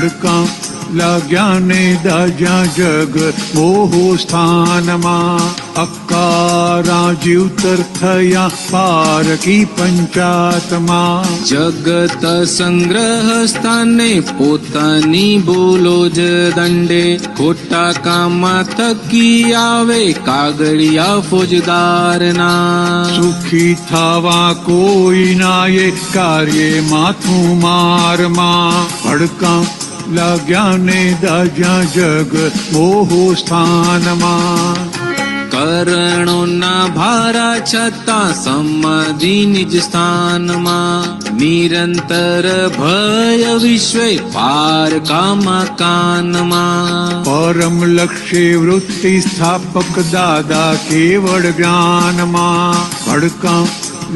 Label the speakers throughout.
Speaker 1: ભડકા લાગ્યા ને દાજ્યા જગ મોહો સ્થાનમાં, અકારા જીવતર થયા પારકી પંચાતમાં.
Speaker 2: જગત સંગ્રહ સ્થાને પોતાની ભૂલો જ દંડે, ખોટા કામમાં થકી આવે કાગળિયા ફોજદારના.
Speaker 1: સુખી થવા કોઈ નાયે કાર્ય માથું મારમાં, ભડકા લાગ્યા ને દાજ્યા જગ મોહો સ્થાનમાં.
Speaker 2: કરણોના ભારા છતાં સમાધિ નિજ સ્થાનમાં, નિરંતર ભય વિશ્વે પારકામાં કાનમાં.
Speaker 1: પરમ લક્ષ્ય વૃત્તિ સ્થાપક દાદા કેવળ જ્ઞાનમાં, ભડકા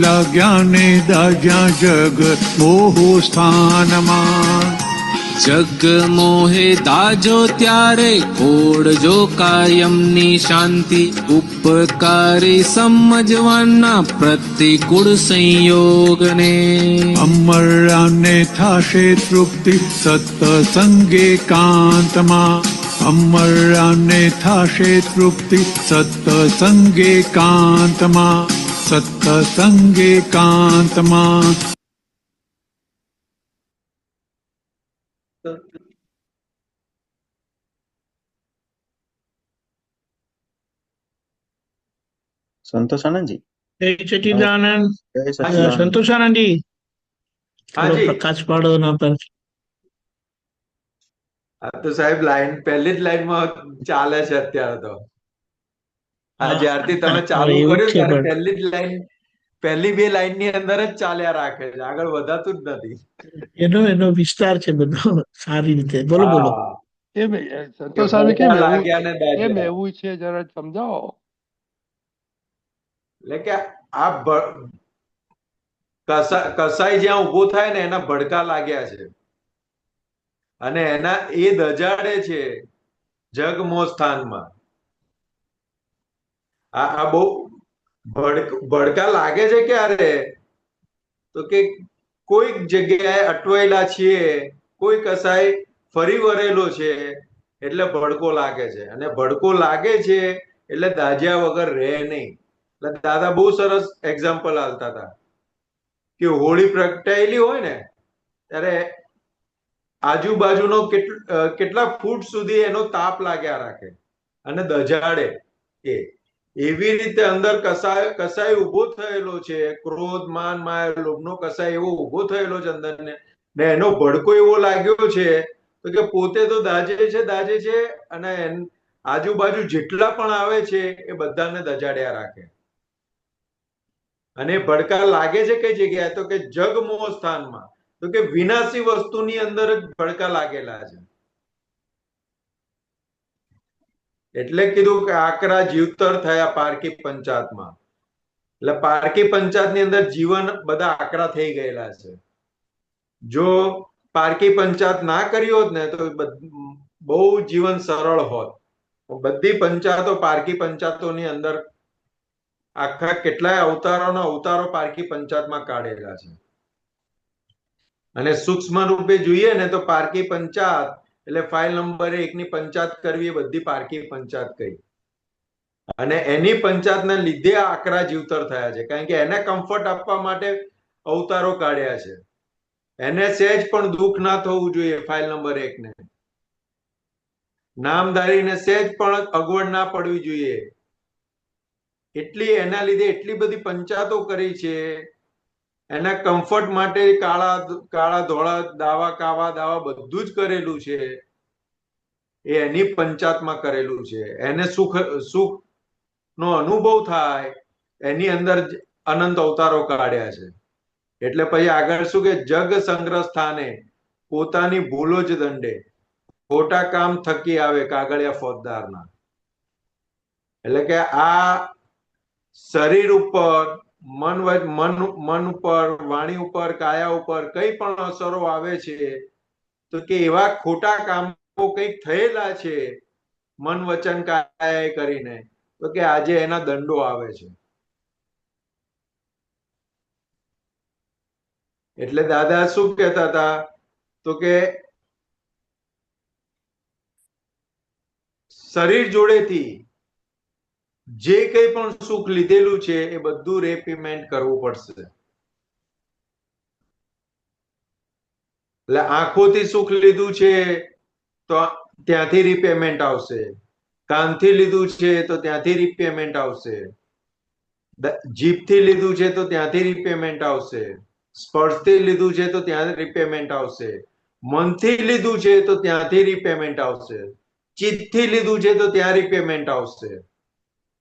Speaker 1: લાગ્યા ને દાજ્યા જગ મોહો સ્થાનમાં.
Speaker 2: જગ મોહે દાજો ત્યારે ખોડજો કાયમની શાંતિ, ઉપકારી સમજવાના પ્રતિકૂળ સંયોગને.
Speaker 1: અમરાને થાશે તૃપ્તિ સત્સંગે કાંતમાં, અમરાને થાશે તૃપ્તિ સત્સંગે કાંતમાં, સત્સંગે કાંતમાં.
Speaker 3: સંતોષાનંદજી,
Speaker 4: જય સચિદાનંદ.
Speaker 3: જય સચિદાનંદ.
Speaker 4: સંતોષાનંદજી, થોડો
Speaker 5: હાજી.
Speaker 4: પ્રકાશ પાડો ના પર.
Speaker 5: આ તો સાહેબ લાઈન પહેલી જ લાઈનમાં ચાલે છે અત્યારે તો. આ જ્યારથી તમે ચાલુ
Speaker 4: એવું જ
Speaker 5: કર્યું
Speaker 4: છે
Speaker 5: ત્યારે
Speaker 4: પણ.
Speaker 5: પહેલી જ લાઈન, પહેલી બે લાઈન ની અંદર જ ચાલ્યા રાખે છે, આગળ વધાતું જ નથી.
Speaker 4: એનો વિસ્તાર છે બધો સારી રીતે. બોલો બોલો.
Speaker 5: હા.
Speaker 6: કેમ
Speaker 5: કે
Speaker 6: સંતોષામી કેમ
Speaker 5: ભડકા
Speaker 6: એવું
Speaker 5: લાગ્યા ને
Speaker 6: કેમ
Speaker 5: દાજ્યા.
Speaker 6: એવું છે જરા સમજાવો.
Speaker 5: એટલે કે આ કસાઈ જ્યાં ઉભો થાય ને એના ભડકા લાગ્યા છે, અને એના એ દજાડે છે જગમો સ્થાનમાં. આ બહુ ભડકા લાગે છે ક્યારે, તો કે કોઈક જગ્યાએ અટવાયેલા છીએ, કોઈ કસાય ફરી વળેલો છે એટલે ભડકો લાગે છે, અને ભડકો લાગે છે એટલે દાજ્યા વગર રહે નહીં. એટલે દાદા બહુ સરસ એક્ઝામ્પલ આલતા હતા કે હોળી પ્રગટાયેલી હોય ને ત્યારે આજુબાજુનો કેટલા ફૂટ સુધી એનો તાપ લાગ્યા રાખે અને દજાડે. એવી રીતે અંદર કસાય ઉભો થયેલો છે, ક્રોધ માન માયા લોભનો કસાય એવો ઉભો થયેલો છે અંદર ને એનો ભડકો એવો લાગ્યો છે તો કે પોતે તો દાજે છે અને આજુબાજુ જેટલા પણ આવે છે એ બધાને દજાડ્યા રાખે. અને ભડકા લાગે છે કઈ જગ્યાએ, તો કે જગમોહ સ્થાનમાં, તો કે વિનાશી વસ્તુની અંદર જ ભડકા લાગેલા છે. એટલે કીધું કે આકરા જીવતર થયા પારકી પંચાતમાં. એટલે પારકી પંચાત ની અંદર જીવન બધા આકરા થઈ ગયેલા છે. જો પારકી પંચાત ના કરી હોત ને તો બહુ જીવન સરળ હોત. બધી પંચાતો પારકી પંચાતોની અંદર આખા કેટલાય અવતારો પારકી પંચાતમાં કાઢેલા છે. અને સૂક્ષ્મ રૂપે જોઈએ ને તો પારકી પંચાત એટલે ફાઇલ નંબર 1 ની પંચાત કરવી એ બધી પારકી પંચાત કહી. અને એની પંચાતના લીધે આકરા જીવતર થયા છે, કારણ કે એને કમ્ફર્ટ આપવા માટે અવતારો કાઢ્યા છે. એને સહેજ પણ દુઃખ ના થવું જોઈએ. ફાઇલ નંબર 1 ને નામધારીને સહેજ પણ અગવડ ના પડવી જોઈએ, એટલી એના લીધે એટલી બધી પંચાતો કરી છે. એના કમ્ફર્ટ માટે કાળા ધોળા દાવા કાવા દાવા બધું જ કરેલું છે. એ એની પંચાતમાં કરેલું છે. એને સુખ નો અનુભવ થાય એની અંદર અનંત અવતારો કાઢ્યા છે. એટલે પછી આગળ શું કે જગ સંગ્રહ સ્થાને પોતાની ભૂલો જ દંડે, ખોટા કામ થકી આવે કાગળિયા ફોજદારના. એટલે કે આ શરીર ઉપર, મન ઉપર, વાણી ઉપર, કાયા ઉપર કઈ પણ અસરો આવે છે તો કે એવા ખોટા કામો કઈક થયેલા છે મન વચન કાયા કરીને, તો કે આજે એના દંડો આવે છે. એટલે દાદા શું કહેતા હતા, તો કે શરીર જોડેથી જે કંઈ પણ સુખ લીધેલું છે એ બધું રીપેમેન્ટ કરવું પડશે. એટલે આંખોથી સુખ લીધું છે તો ત્યાંથી રીપેમેન્ટ આવશે, કાનથી લીધું છે તો ત્યાંથી રીપેમેન્ટ આવશે, જીભથી લીધું છે તો ત્યાંથી રીપેમેન્ટ આવશે, સ્પર્શથી લીધું છે તો ત્યાં રીપેમેન્ટ આવશે, મનથી લીધું છે તો ત્યાંથી રીપેમેન્ટ આવશે, ચિત્તથી લીધું છે તો ત્યાં રીપેમેન્ટ આવશે.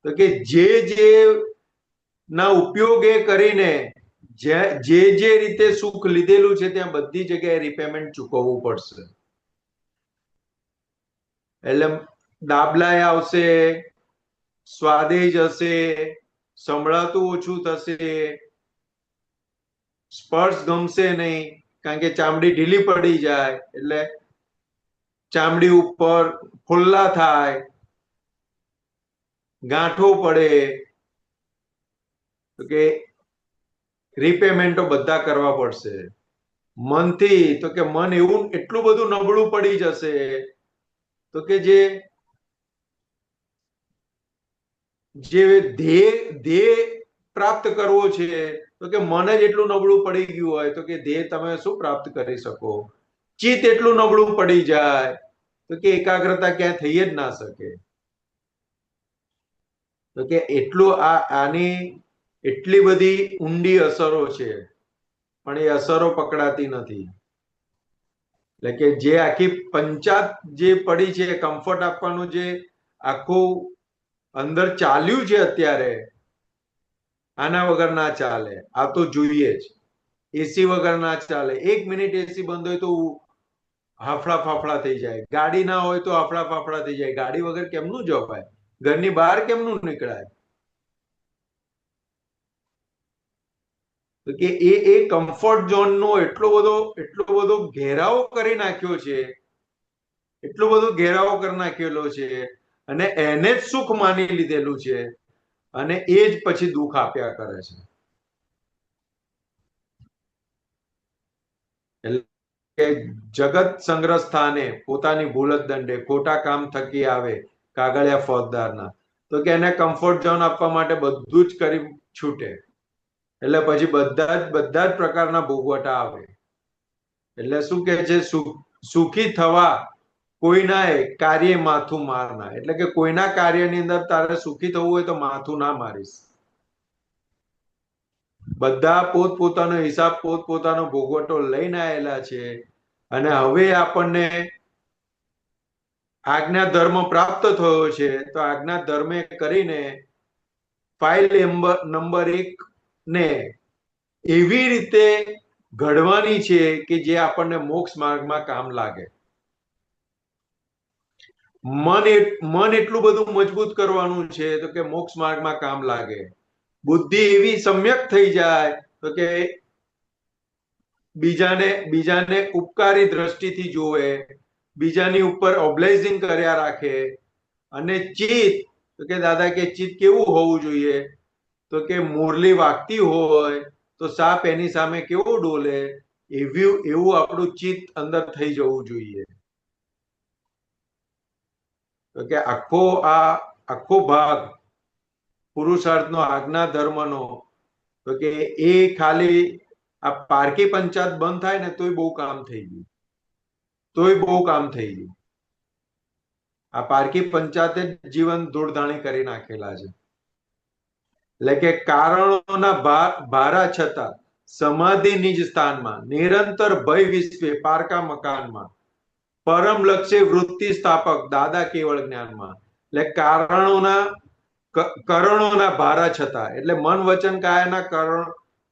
Speaker 5: તો કે જે ના ઉપયોગ એ કરીને જે જે રીતે સુખ લીધેલું છે ત્યાં બધી જગ્યાએ રીપેમેન્ટ ચૂકવવું પડશે. એટલે દાબલાય આવશે, સ્વાદે જશે, સંભળાતું ઓછું થશે, સ્પર્શ ગમશે નહીં, કારણ કે ચામડી ઢીલી પડી જાય એટલે ચામડી ઉપર ફોલ્લા થાય, ગાંઠો પડે, તો કે રીપેમેન્ટો બધા કરવા પડશે. મનથી તો કે મન એવું એટલું બધું નબળું પડી જશે તો કે જે ધ્યેય પ્રાપ્ત કરવો છે તો કે મન જ એટલું નબળું પડી ગયું હોય તો કે ધ્યેય તમે શું પ્રાપ્ત કરી શકો? ચિત્ત એટલું નબળું પડી જાય તો કે એકાગ્રતા ક્યાં થઈ જ ના શકે. તો કે એટલું આની એટલી બધી ઊંડી અસરો છે પણ એ અસરો પકડાતી નથી. એટલે કે જે આખી પંચાત જે પડી છે કમ્ફર્ટ આપવાનું જે આખું અંદર ચાલ્યું છે અત્યારે, આના વગર ના ચાલે. આ તો જોઈએ જ. એસી વગર ના ચાલે. 1 મિનિટ એસી બંધ હોય તો હાફડા ફાફડા થઈ જાય, ગાડી ના હોય તો હાફડા ફાફડા થઈ જાય. ગાડી વગર કેમનું જવાય? ઘરની બહાર કેમનું નીકળાય? તો કે એ કમ્ફર્ટ ઝોન નો એટલો બધો ઘેરાવો કરી નાખ્યો છે, એટલો બધો ઘેરાવો કરી નાખેલો છે અને એને જ સુખ માની લીધેલું છે અને એ જ પછી દુઃખ આપ્યા કરે છે. એટલે જગત સંગ્રહ સ્થાને પોતાની ભૂલ જ દંડે, ખોટા કામ થકી આવે કાગળિયા ફોજદારના. તો કે એને કમ્ફર્ટ ઝોન આપવા માટે બધું જ કરી છૂટે એટલે પછી બધા જ પ્રકારના ભોગવટા આવે. એટલે શું કે છે? સુખી થવા કોઈના કાર્ય માથું મારના. એટલે કે કોઈના કાર્યની અંદર તારે સુખી થવું હોય તો માથું ના મારીશ. બધા પોતપોતાનો હિસાબ પોતપોતાનો ભોગવટો લઈને આવેલા છે અને હવે આપણને આજ્ઞા ધર્મ પ્રાપ્ત થયો છે તો આજ્ઞા ધર્મે કરીને ફાઇલ નંબર 1 ને એવી રીતે ઘડવાની છે કે જે આપણને મોક્ષ માર્ગમાં કામ લાગે. મન એટલું બધું મજબૂત કરવાનું છે તો કે મોક્ષ માર્ગમાં કામ લાગે. બુદ્ધિ એવી સમ્યક થઈ જાય તો કે બીજાને ઉપકારી દ્રષ્ટિથી જોવે, બીજાની ઉપર ઓબ્લેઝિંગ કર્યા રાખે. અને ચિત્ત તો કે દાદા કે ચિત્ત કેવું હોવું જોઈએ? તો કે મુરલી વાગતી હોય તો સાપ એની સામે કેવો ડોલે એવું આપણું ચિત્ત અંદર થઈ જવું જોઈએ. તો કે આખો ભાગ પુરુષાર્થનો આજ્ઞા ધર્મનો તો કે એ ખાલી આ પારકી પંચાત બંધ થાય ને તોય બહુ કામ થઈ ગયું. આ પારકી પંચાતે જીવન ધૂળધાણી કરી નાખેલા છે. એટલે કે કારણોના ભારા છતાં સમાધિ નિજ સ્થાનમાં નિરંતર ભય વિશ્વે પારકા મકાનમાં પરમ લક્ષ્ય વૃત્તિ સ્થાપક દાદા કેવળ જ્ઞાનમાં. એટલે કરણોના ભારા છતાં એટલે મન વચન કાયાના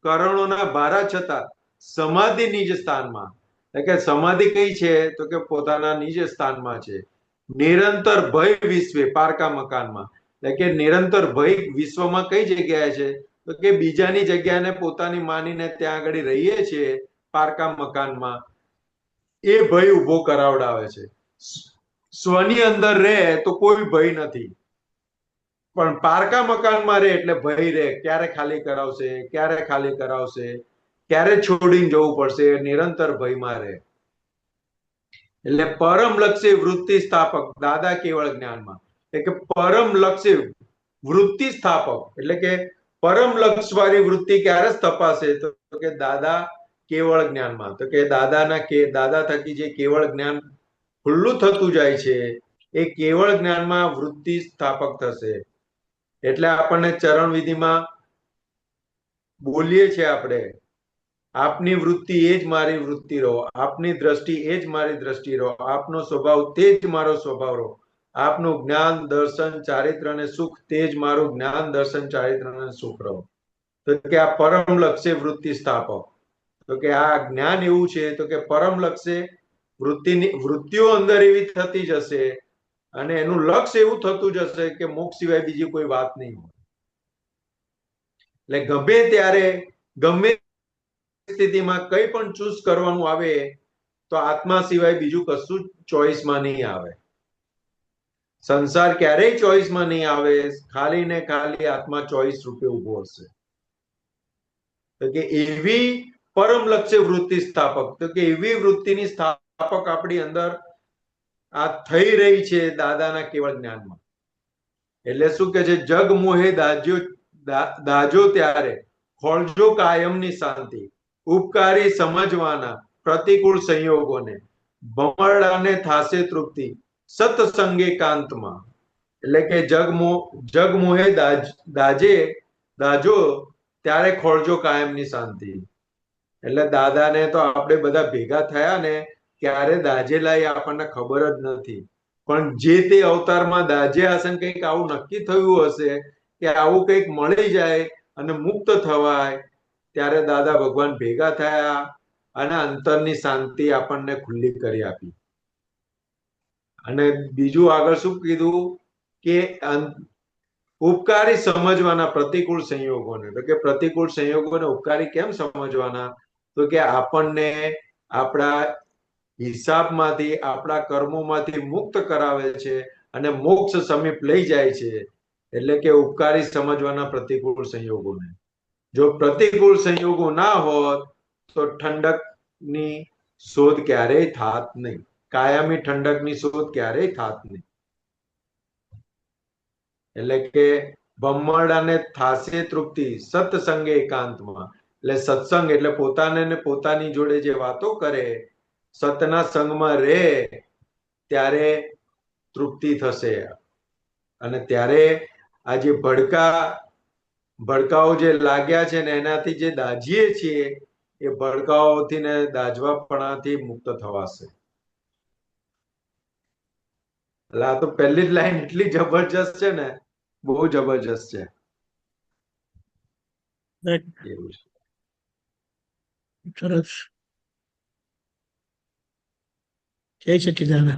Speaker 5: કરણોના ભારા છતાં સમાધિ નિજ સ્થાનમાં. એટલે કે સમાધિ કઈ છે? તો કે પોતાના નિજ સ્થાનમાં છે. નિરંતર ભય વિશ્વે પારકા મકાનમાં. એટલે કે નિરંતર ભય વિશ્વમાં કઈ જગ્યાએ છે? તો કે બીજાની જગ્યાને પોતાની માનીને ત્યાં આગળ રહીએ છીએ પારકા મકાનમાં. એ ભય ઉભો કરાવડાવે છે. સ્વની અંદર રહે તો કોઈ ભય નથી, પણ પારકા મકાનમાં રહે એટલે ભય રહે. ક્યારે ખાલી કરાવશે, ક્યારે છોડીને જવું પડશે, નિરંતર ભયમાં રહે. એટલે પરમ લક્ષ્ય વૃત્તિ સ્થાપક દાદા કેવળ જ્ઞાનમાં. એટલે કે પરમ લક્ષ્ય વૃત્તિ સ્થાપક, એટલે કે પરમ લક્ષ્ય વાળી વૃત્તિ ક્યારે સ્થપાશે? તો કે દાદા કેવળ જ્ઞાનમાં. તો કે દાદા થકી જે કેવળ જ્ઞાન ખુલ્લું થતું જાય છે એ કેવળ જ્ઞાનમાં વૃત્તિ સ્થાપક થશે. એટલે આપણને ચરણ વિધિમાં બોલીએ છીએ આપણે, આપની વૃત્તિ એ જ મારી વૃત્તિ રહો, આપની દ્રષ્ટિ એ જ મારી દ્રષ્ટિ રહો, આપનો સ્વભાવ તે જ મારો સ્વભાવ રહો, આપનું જ્ઞાન દર્શન ચારિત્ર અને સુખ તે જ મારું જ્ઞાન દર્શન ચારિત્ર અને સુખ રહો. તો કે આ પરમ લક્ષ્ય વૃત્તિ સ્થાપક. તો કે આ જ્ઞાન એવું છે તો કે પરમ લક્ષ્ય વૃત્તિઓ અંદર એવી થતી જશે અને એનું લક્ષ્ય એવું થતું જશે કે મોક્ષ સિવાય બીજી કોઈ વાત નહીં હોય. એટલે ગમે ત્યારે ગમે સ્થિતિમાં કઈ પણ ચૂઝ કરવાનું આવે તો આત્મા સિવાય બીજું કશું ચોઈસમાં નહીં આવે. સંસાર ક્યારેય ચોઈસમાં નહીં આવે, ખાલી ને ખાલી આત્મા ચોઈસ રૂપે ઉભો હશે. તો કે એવી પરમ લક્ષ્ય વૃત્તિ સ્થાપક, તો કે એવી વૃત્તિની સ્થાપક આપણી અંદર આ થઈ રહી છે દાદાના કેવળ જ્ઞાનમાં. એટલે શું કે છે? જગ મોહે દાજો ત્યારે ખોળજો કાયમની શાંતિ, ઉપકારી સમજવાના પ્રતિકૂળ સંયોગોને, ભમરડાને થાશે તૃપ્તિ સત્સંગે કાંતમાં. એટલે કે જગ મોહે દાજો ત્યારે ખોળજો કાયમની શાંતિ. એટલે દાદાને તો આપણે બધા ભેગા થયા ને ક્યારે દાજેલા એ આપણને ખબર જ નથી. પણ જે તે અવતારમાં દાજ્યા હશે, કંઈક આવું નક્કી થયું હશે કે આવું કંઈક મળી જાય અને મુક્ત થવાય, ત્યારે દાદા ભગવાન ભેગા થયા અને અંતરની શાંતિ આપણને ખુલ્લી કરી આપી. અને બીજું આગળ શું કીધું કે ઉપકારી સમજવાના પ્રતિકૂળ સંયોગોને. તો કે પ્રતિકૂળ સંયોગોને ઉપકારી કેમ સમજવાના? તો કે આપણને આપણા હિસાબમાંથી આપણા કર્મોમાંથી મુક્ત કરાવે છે અને મોક્ષ સમીપ લઈ જાય છે. એટલે કે ઉપકારી સમજવાના પ્રતિકૂળ સંયોગોને. જો પ્રતિકૂળ સંયોગો ના હોત તો ઠંડકની શોધ ક્યારેય થાત નહીં, કાયમી ઠંડકની શોધ ક્યારેય થાત નહીં. એટલે કે ભમરડાને થાશે તૃપ્તિ સત્સંગે એકાંતમાં. એટલે સત્સંગ એટલે પોતાને ને પોતાની જોડે જે વાતો કરે, સતના સંગમાં રહે ત્યારે તૃપ્તિ થશે. અને ત્યારે આ જે ભડકાઓ જે લાગ્યા છે ને એનાથી જે દાજીએ છીએ એ ભડકાઓથી ને દાજવાપણાથી મુક્ત થવાશે. એટલે આ તો પહેલી જ લાઈન એટલી જબરજસ્ત છે ને, બહુ જબરજસ્ત છે. એવું છે.
Speaker 4: સરસ. જય સચિદાનંદ.